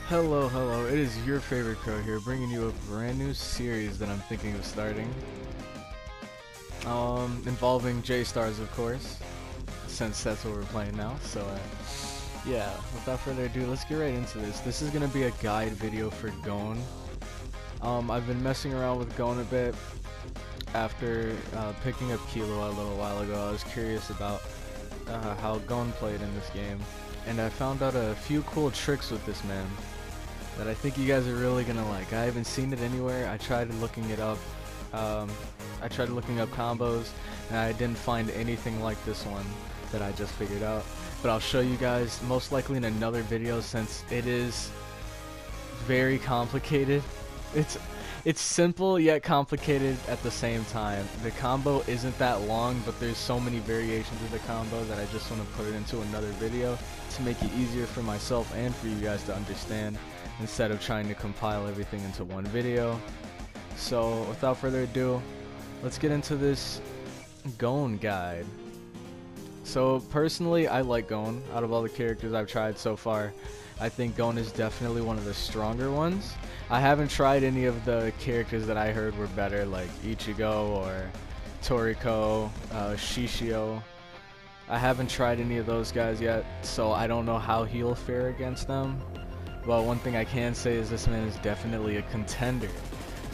Hello, it is your favorite crow here, bringing you a brand new series that I'm thinking of starting. Involving J-Stars, of course, since that's what we're playing now. So, yeah, without further ado, let's get right into this. This is gonna be a guide video for Gon. I've been messing around with Gon a bit after picking up Kilo a little while ago. I was curious about how Gon played in this game, and I found out a few cool tricks with this man that I think you guys are really gonna like. I haven't seen it anywhere. I tried looking it up. I tried looking up combos, and I didn't find anything like this one that I just figured out. But I'll show you guys most likely in another video, since it is very complicated. It's simple yet complicated at the same time. The combo isn't that long, but there's so many variations of the combo that I just want to put it into another video to make it easier for myself and for you guys to understand, instead of trying to compile everything into one video. So without further ado, let's get into this Gon guide. So personally, I like Gon. Out of all the characters I've tried so far, I think Gon is definitely one of the stronger ones. I haven't tried any of the characters that I heard were better, like Ichigo or Toriko, Shishio. I haven't tried any of those guys yet, so I don't know how he'll fare against them. But one thing I can say is this man is definitely a contender.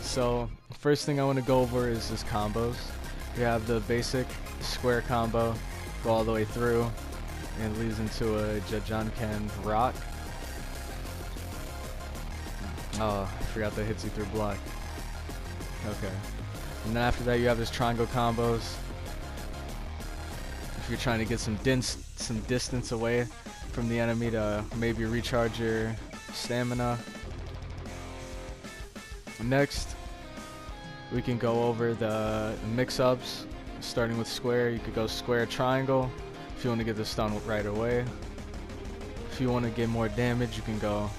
So first thing I want to go over is his combos. We have the basic square combo, go all the way through, and it leads into a Jajanken rock. Oh, I forgot that hits you through block. Okay. And then after that you have his triangle combos. If you're trying to get some distance away from the enemy to maybe recharge your stamina. Next, we can go over the mix-ups. Starting with square, you could go square triangle if you want to get the stun right away. If you want to get more damage, you can go,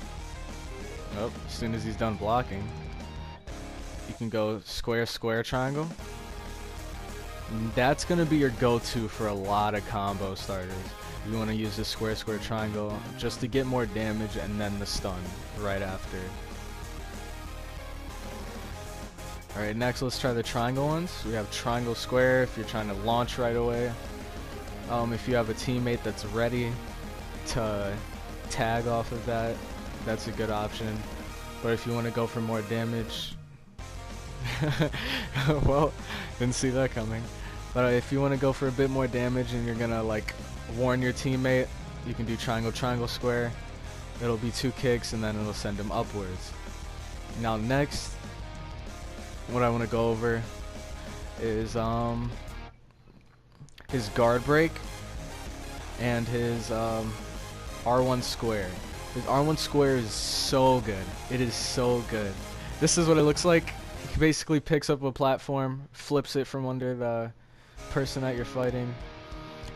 oh, as soon as he's done blocking, you can go square triangle. And that's going to be your go-to for a lot of combo starters. You want to use the square triangle just to get more damage, and then the stun right after. Alright, next let's try the triangle ones. We have triangle square if you're trying to launch right away. If you have a teammate that's ready to tag off of that, that's a good option. But if you want to go for more damage, well, didn't see that coming. But if you want to go for a bit more damage and you're gonna like warn your teammate, you can do triangle square. It'll be 2 kicks and then it'll send him upwards. Now next, what I want to go over is his guard break and his R1 square. His R1 square is so good. It is so good. This is what it looks like. He basically picks up a platform, flips it from under the person that you're fighting,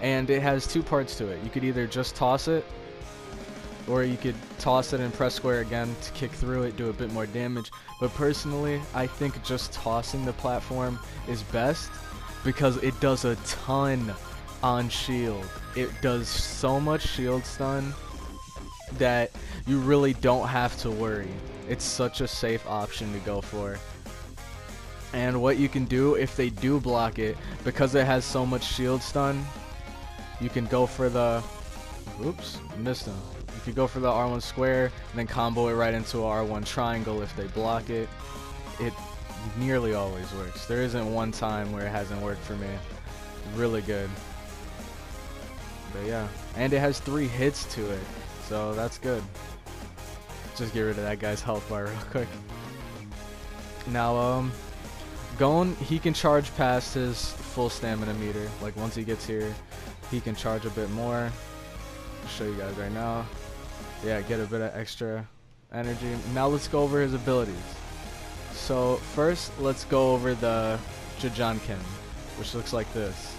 and it has 2 parts to it. You could either just toss it, or you could toss it and press square again to kick through it, do a bit more damage. But personally, I think just tossing the platform is best because it does a ton on shield. It does so much shield stun that you really don't have to worry. It's such a safe option to go for. And what you can do if they do block it, because it has so much shield stun, you can go for the, oops, missed him. You could go for the R1 square and then combo it right into a R1 triangle if they block it. It nearly always works. There isn't one time where it hasn't worked for me. Really good. But yeah, and it has 3 hits to it, so that's good. Just get rid of that guy's health bar real quick. Now, Gon, he can charge past his full stamina meter. Like once he gets here, he can charge a bit more. I'll show you guys right now. Yeah, get a bit of extra energy. Now let's go over his abilities. So first, let's go over the Jajanken, which looks like this.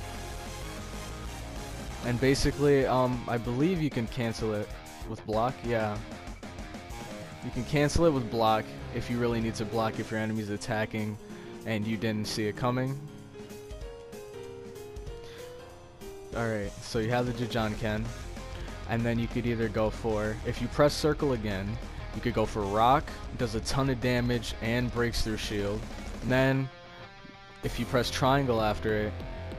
And basically, I believe you can cancel it with block. Yeah, you can cancel it with block if you really need to block if your enemy's attacking and you didn't see it coming. Alright, so you have the Jajanken. And then you could either go for, if you press circle again, You could go for rock, does a ton of damage and breaks through shield. And then if you press triangle after it,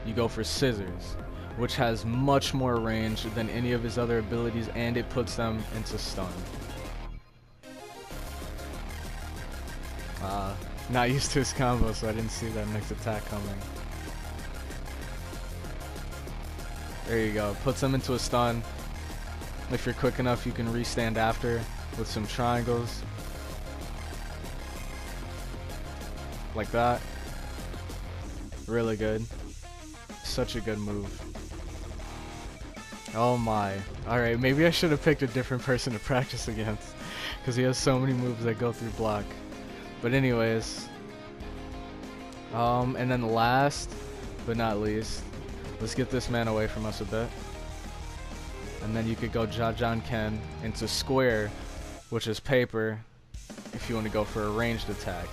you go for scissors, which has much more range than any of his other abilities, and it puts them into stun. Not used to his combo, so I didn't see that next attack coming. There you go, puts them into a stun. If you're quick enough, you can restand after with some triangles. Like that. Really good. Such a good move. Oh my. Alright, maybe I should have picked a different person to practice against, because he has so many moves that go through block. But anyways. And then last but not least, let's get this man away from us a bit. And then you could go Zancrow into square, which is paper, if you want to go for a ranged attack.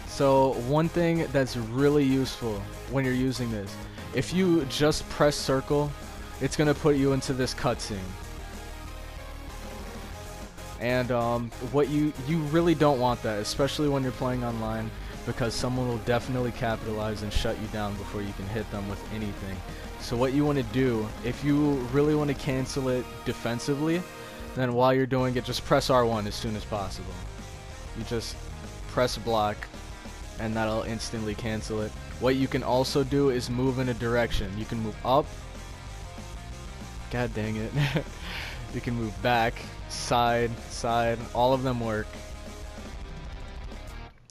So one thing that's really useful when you're using this, if you just press circle, it's going to put you into this cutscene. And what you really don't want that, especially when you're playing online, because someone will definitely capitalize and shut you down before you can hit them with anything. So what you want to do, if you really want to cancel it defensively, then while you're doing it, just press R1 as soon as possible. You just press block, and that'll instantly cancel it. What you can also do is move in a direction. You can move up. God dang it. You can move back, side, side. All of them work.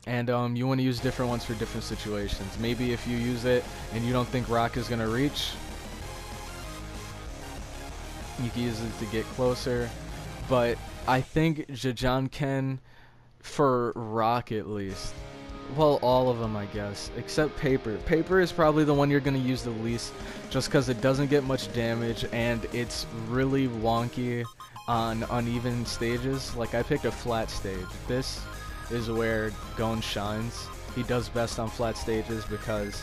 And you want to use different ones for different situations. Maybe if you use it and you don't think rock is going to reach, you can use it to get closer. But I think Zancrow, for rock at least, well, all of them I guess, except paper. Paper is probably the one you're going to use the least, just because it doesn't get much damage and it's really wonky on uneven stages. Like, I picked a flat stage. This is where Gon shines. He does best on flat stages because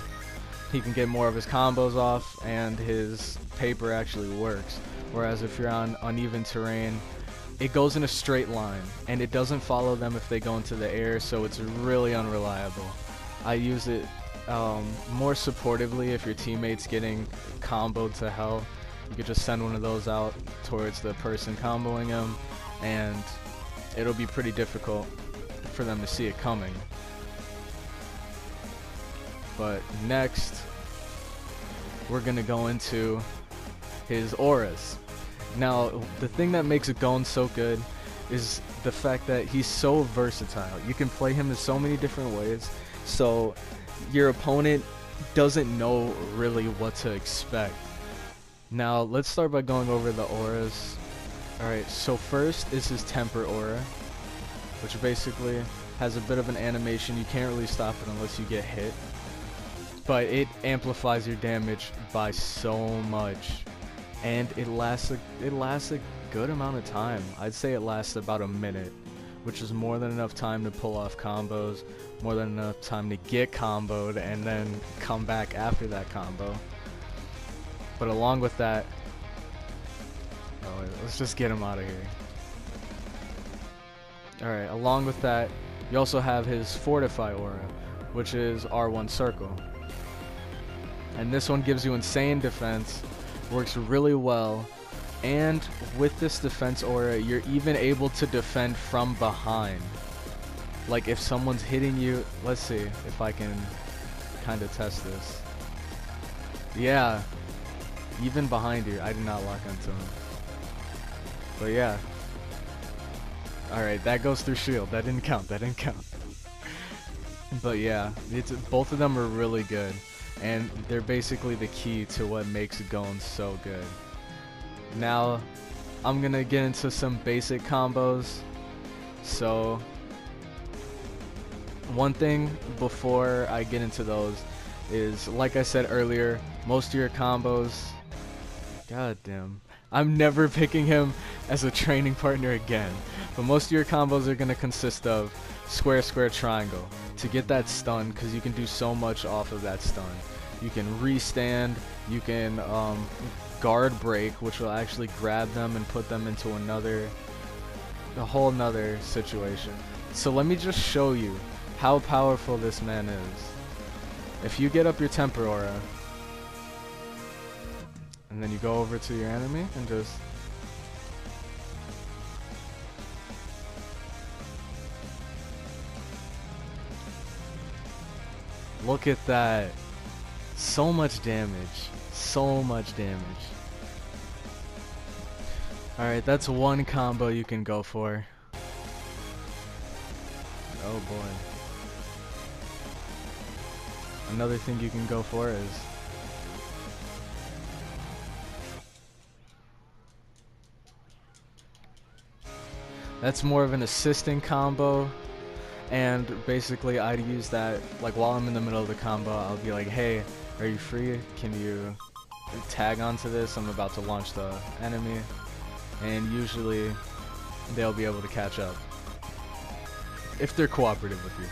he can get more of his combos off and his paper actually works. Whereas if you're on uneven terrain, it goes in a straight line and it doesn't follow them if they go into the air, so it's really unreliable. I use it more supportively if your teammate's getting comboed to hell. You could just send one of those out towards the person comboing him and it'll be pretty difficult for them to see it coming. But next, we're gonna go into his auras. Now, the thing that makes Gon so good is the fact that he's so versatile. You can play him in so many different ways, so your opponent doesn't know really what to expect. Now, let's start by going over the auras. Alright, so first is his temper aura, which basically has a bit of an animation. You can't really stop it unless you get hit, but it amplifies your damage by so much, and it lasts a good amount of time. I'd say it lasts about a minute, which is more than enough time to pull off combos, more than enough time to get comboed and then come back after that combo. But along with that, oh wait, let's just get him out of here. Alright, along with that, you also have his Fortify aura, which is R1 circle. And this one gives you insane defense, works really well, and with this defense aura, you're even able to defend from behind. Like if someone's hitting you, let's see if I can kind of test this. Yeah, even behind you, I did not lock onto him. But yeah. Alright, that goes through shield. That didn't count. That didn't count. But yeah, both of them are really good. And they're basically the key to what makes Gon so good. Now, I'm gonna get into some basic combos. So, one thing before I get into those is, like I said earlier, most of your combos... God damn. I'm never picking him as a training partner again. But most of your combos are going to consist of square, square, triangle to get that stun, because you can do so much off of that stun. You can restand, you can guard break, which will actually grab them and put them into another a whole nother situation. So let me just show you how powerful this man is. If you get up your temper aura, and then you go over to your enemy and just look at that. So much damage. So much damage. Alright, that's one combo you can go for. Oh boy. Another thing you can go for is that's more of an assisting combo, and basically I'd use that like while I'm in the middle of the combo. I'll be like, hey, are you free? Can you tag onto this? I'm about to launch the enemy, and usually they'll be able to catch up if they're cooperative with you.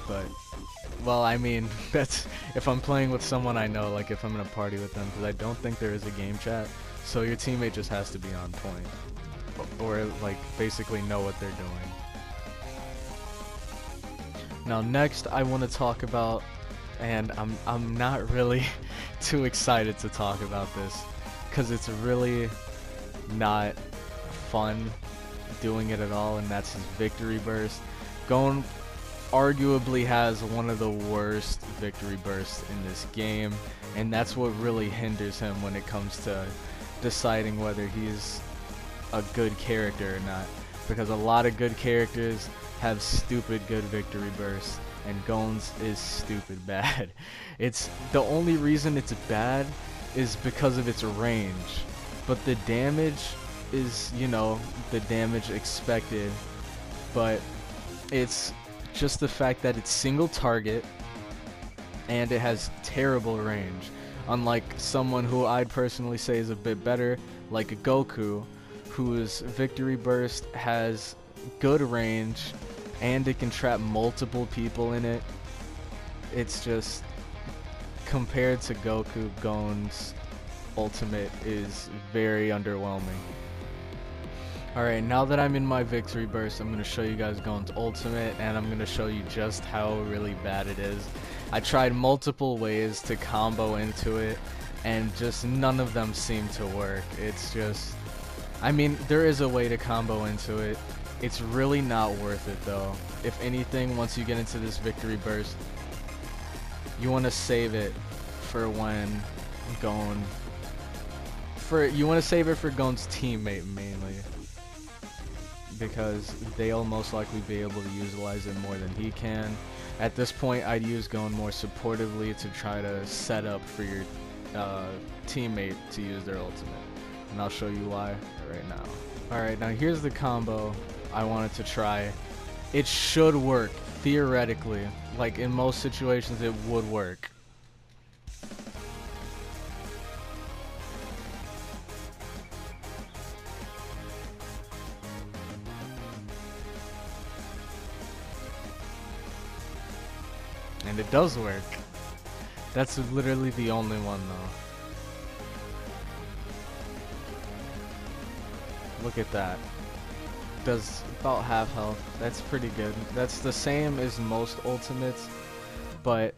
But well, I mean, that's if I'm playing with someone I know, like if I'm in a party with them, because I don't think there is a game chat, so your teammate just has to be on point, or like basically know what they're doing. Now next I want to talk about, and I'm not really too excited to talk about this, because it's really not fun doing it at all, and that's his victory burst. Gon arguably has one of the worst victory bursts in this game, and that's what really hinders him when it comes to deciding whether he's a good character or not, because a lot of good characters have stupid good victory bursts, and Gon's is stupid bad. It's the only reason it's bad is because of its range, but the damage is, you know, the damage expected, but it's just the fact that it's single target and it has terrible range, unlike someone who I'd personally say is a bit better, like a Goku, whose victory burst has good range and it can trap multiple people in it. It's just, compared to Goku, Gon's ultimate is very underwhelming. Alright, now that I'm in my victory burst, I'm going to show you guys Gon's ultimate, and I'm going to show you just how really bad it is. I tried multiple ways to combo into it, and just none of them seem to work. It's just, I mean, there is a way to combo into it. It's really not worth it though. If anything, once you get into this victory burst, you want to save it for when Gon, you want to save it for Gon's teammate mainly, because they'll most likely be able to utilize it more than he can. At this point, I'd use Gon more supportively to try to set up for your teammate to use their ultimate, and I'll show you why right now. Alright, now here's the combo I wanted to try. It should work, theoretically. Like, in most situations, it would work. And it does work. That's literally the only one, though. Look at that. Does about half health. That's pretty good. That's the same as most ultimates, but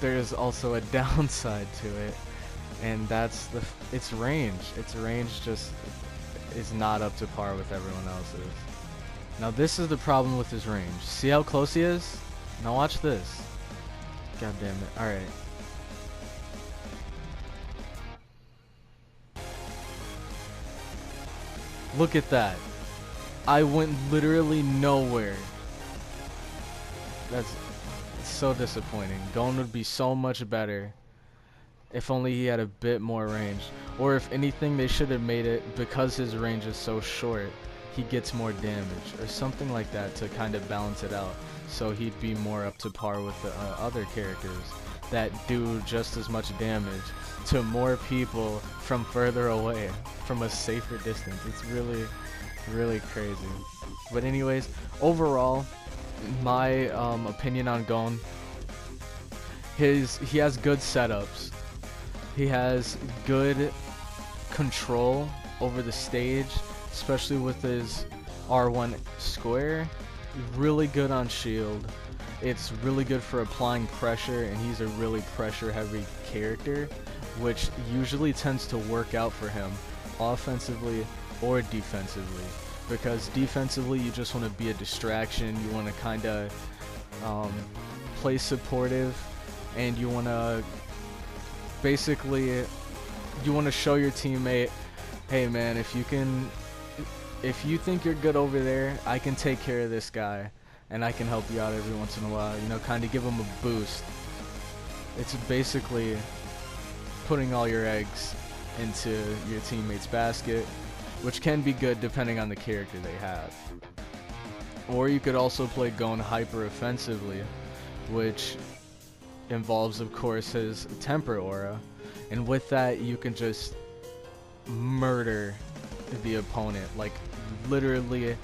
there's also a downside to it, and that's its range. Its range just is not up to par with everyone else's. Now this is the problem with his range. See how close he is? Now watch this. God damn it. Alright. Look at that. I went literally nowhere. That's so disappointing. Gon would be so much better if only he had a bit more range. Or if anything, they should have made it, because his range is so short, he gets more damage or something like that to kind of balance it out, so he'd be more up to par with the other characters that do just as much damage to more people from further away, from a safer distance. It's really, really crazy. But anyways, overall, my opinion on Gon, he has good setups. He has good control over the stage, especially with his R1 square, really good on shield. It's really good for applying pressure, and he's a really pressure heavy character, which usually tends to work out for him offensively or defensively, because defensively you just want to be a distraction, you want to kind of play supportive, and you want to basically show your teammate, hey man, if you think you're good over there, I can take care of this guy and I can help you out every once in a while, you know, kind of give him a boost. It's basically putting all your eggs into your teammate's basket, which can be good depending on the character they have. Or you could also play Gon hyper offensively, which involves, of course, his temper aura, and with that you can just murder the opponent. Like, literally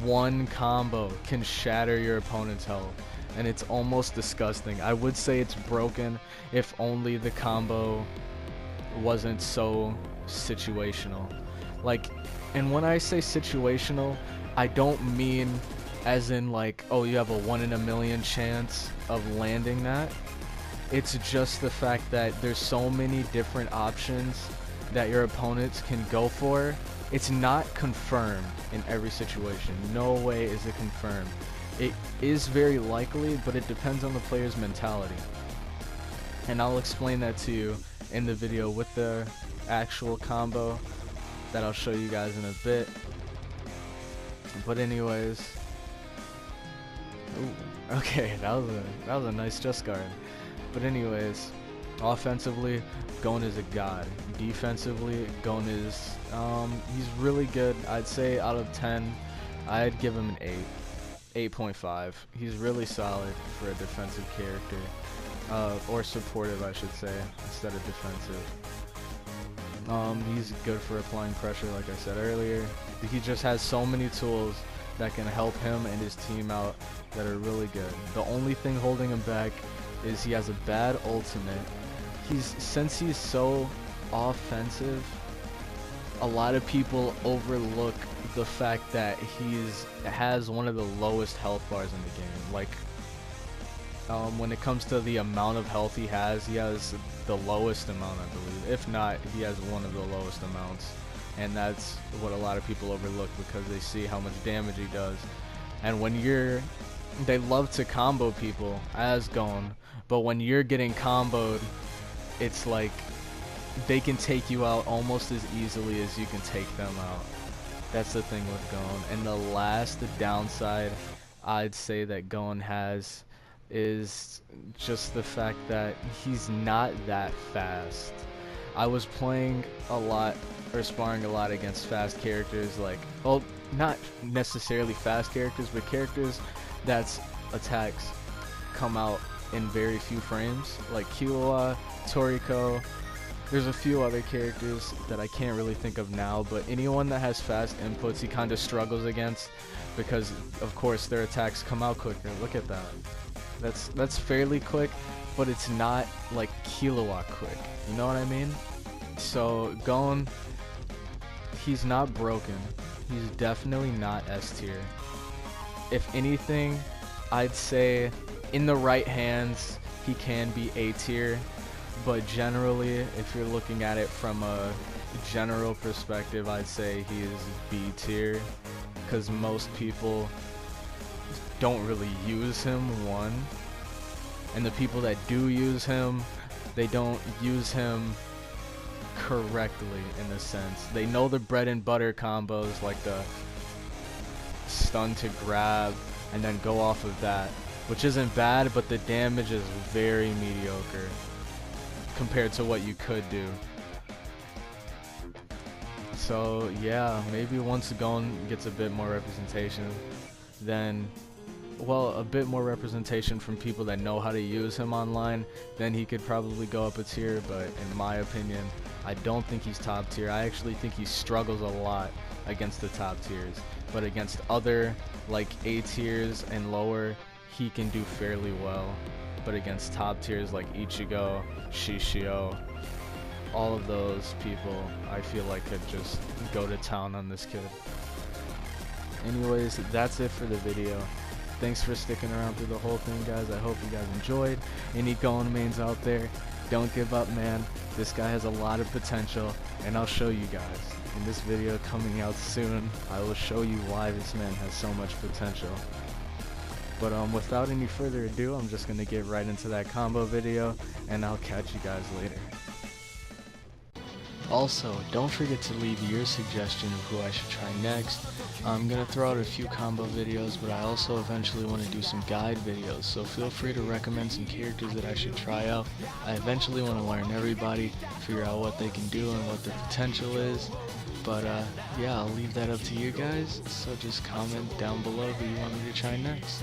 one combo can shatter your opponent's health, and it's almost disgusting. I would say it's broken if only the combo wasn't so situational. Like, and when I say situational, I don't mean as in like, oh, you have a 1 in a million chance of landing that. It's just the fact that there's so many different options that your opponents can go for. It's not confirmed in every situation. No way is it confirmed. It is very likely, but it depends on the player's mentality. And I'll explain that to you in the video with the actual combo that I'll show you guys in a bit. But anyways, ooh, okay, that was a nice just guard. But anyways, offensively, Gon is a god. Defensively, Gon is he's really good. I'd say out of 10, I'd give him an 8, 8.5. He's really solid for a defensive character, or supportive, I should say, instead of defensive. He's good for applying pressure, like I said earlier. He just has so many tools that can help him and his team out that are really good. The only thing holding him back is he has a bad ultimate. Since he's so offensive, a lot of people overlook the fact that has one of the lowest health bars in the game. Like, when it comes to the amount of health he has the lowest amount, I believe. If not, he has one of the lowest amounts, and that's what a lot of people overlook because they see how much damage he does. And when they love to combo people as Gon, but when you're getting comboed, it's like they can take you out almost as easily as you can take them out. That's the thing with Gon. And the downside I'd say that Gon has is just the fact that he's not that fast. I was playing a lot, or sparring a lot against fast characters, like, well, not necessarily fast characters, but characters that's attacks come out in very few frames, like Killua, Toriko. There's a few other characters that I can't really think of now, but anyone that has fast inputs he kind of struggles against because, of course, their attacks come out quicker. Look at that. That's fairly quick, but it's not like Killua quick. You know what I mean? So Gon, he's not broken. He's definitely not S tier. If anything, I'd say in the right hands he can be A tier, but generally, if you're looking at it from a general perspective, I'd say he is B tier, because most people don't really use him, one, and the people that do use him, they don't use him correctly, in a sense. They know the bread and butter combos, like the stun to grab and then go off of that, which isn't bad, but the damage is very mediocre compared to what you could do. So yeah, maybe once Gon gets a bit more representation, then, well, a bit more representation from people that know how to use him online, then he could probably go up a tier. But in my opinion, I don't think he's top tier. I actually think he struggles a lot against the top tiers, but against other like A tiers and lower, he can do fairly well. But against top tiers like Ichigo, Shishio, all of those people, I feel like could just go to town on this kid. anyways, that's it for the video. Thanks for sticking around through the whole thing, guys. I hope you guys enjoyed. Any Gone mains out there, don't give up, man. This guy has a lot of potential, and I'll show you guys. In this video coming out soon, I will show you why this man has so much potential. But without any further ado, I'm just gonna get right into that combo video, and I'll catch you guys later. Also, don't forget to leave your suggestion of who I should try next. I'm gonna throw out a few combo videos, but I also eventually want to do some guide videos, so feel free to recommend some characters that I should try out. I eventually want to learn everybody, figure out what they can do and what their potential is. But yeah, I'll leave that up to you guys, so just comment down below who you want me to try next.